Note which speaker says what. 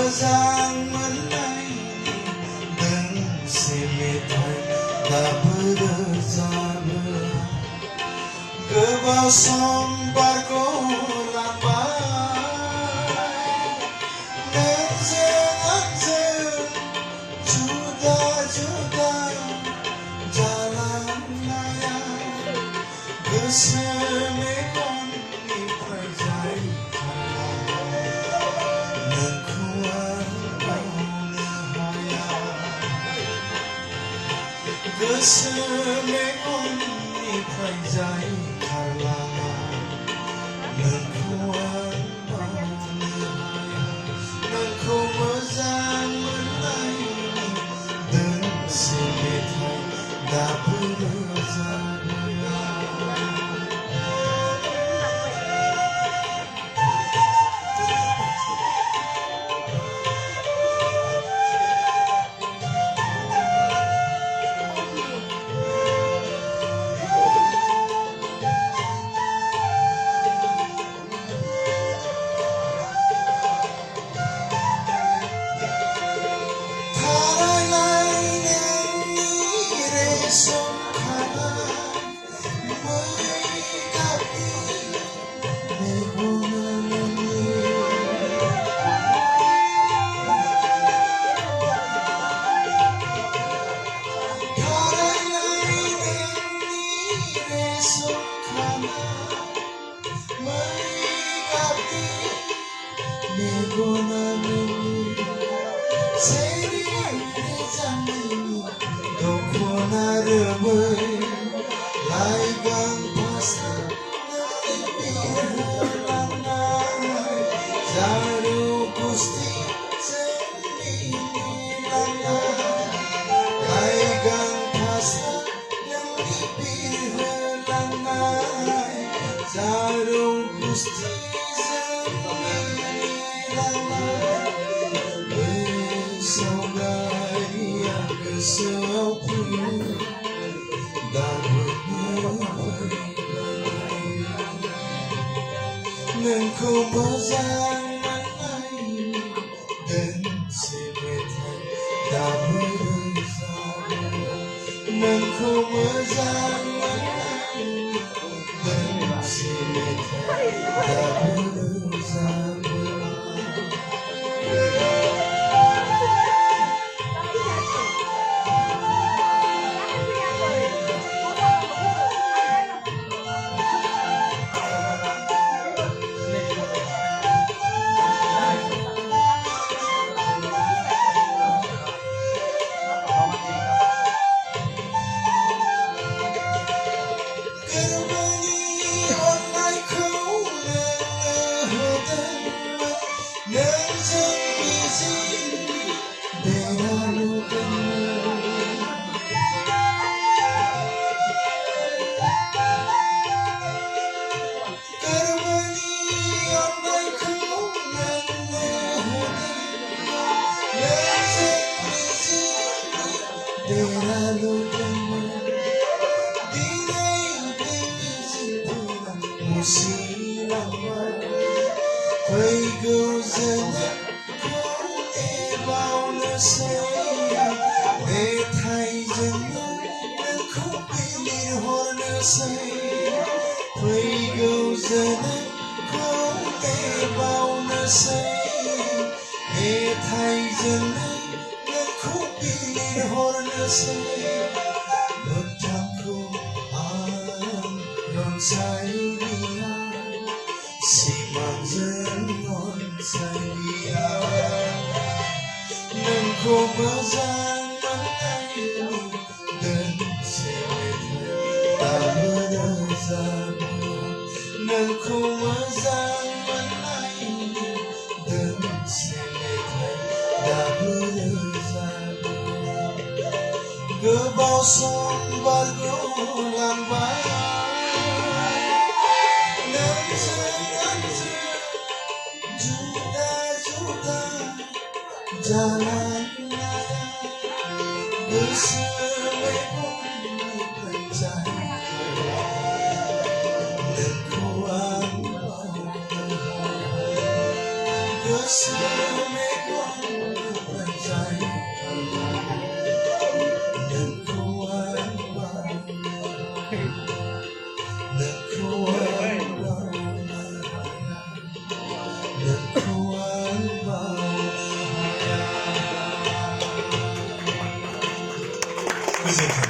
Speaker 1: मोजां मोननाय दोंसे मेथाइ दाबो रोजाबो गोबाव सम बारग'लांबाय नोंजों आंजों जुदा जुदा जालांनाया गोसो मेगननिफ्राय जायखारलाङो नोंखौ आं बावनो हाया गोसो मेगननिफ्राय जायखारलाङो नोंखौ आं बावनो हाया नोंखौ मोजां मोननायनि दोंसे मेथाइ दाबो रोजाबो दख'ना रोमै लाइगां फास्रा बिरलांनाय जारौ गुस्थिजों मिनिलांनाय लाइगां फास्रा बिरलांनाय जारौ गुस्थिजों मिनिलांनाय सावगारिया गोसोआव फैयो नोंखौ मोजां मोननायनि दोंसे मेथाइ दाबो रोजाबो नोंखौ मोजां मोननायनि दोंसे मेथाइ दाबो रोजाबो फैगौ जोनोमखौ नेबावनोसै मेथाइजोंनो नोंखौ बिलिरहरनोसै फैगौ जोनोमखौ नेबावनोसै मेथाइजोंनो नोंखौ बिलिरहरनोसै मोगथांखौ आं रनसायलिया सिमांजों अनसायलिया नोंखौ मोजां मोननायनि दोंसे मेथाइ दाबो रोजाबो नोंखौ मोजां मोननायनि दोंसे मेथाइ दाबो रोजाबो गोबाव सम बारग'लांबाय जालांनाया गोसो मेगननिफ्राय जायखारलाङो नोंखौ आं बावनो हाया गोसो मेगन Gozoku.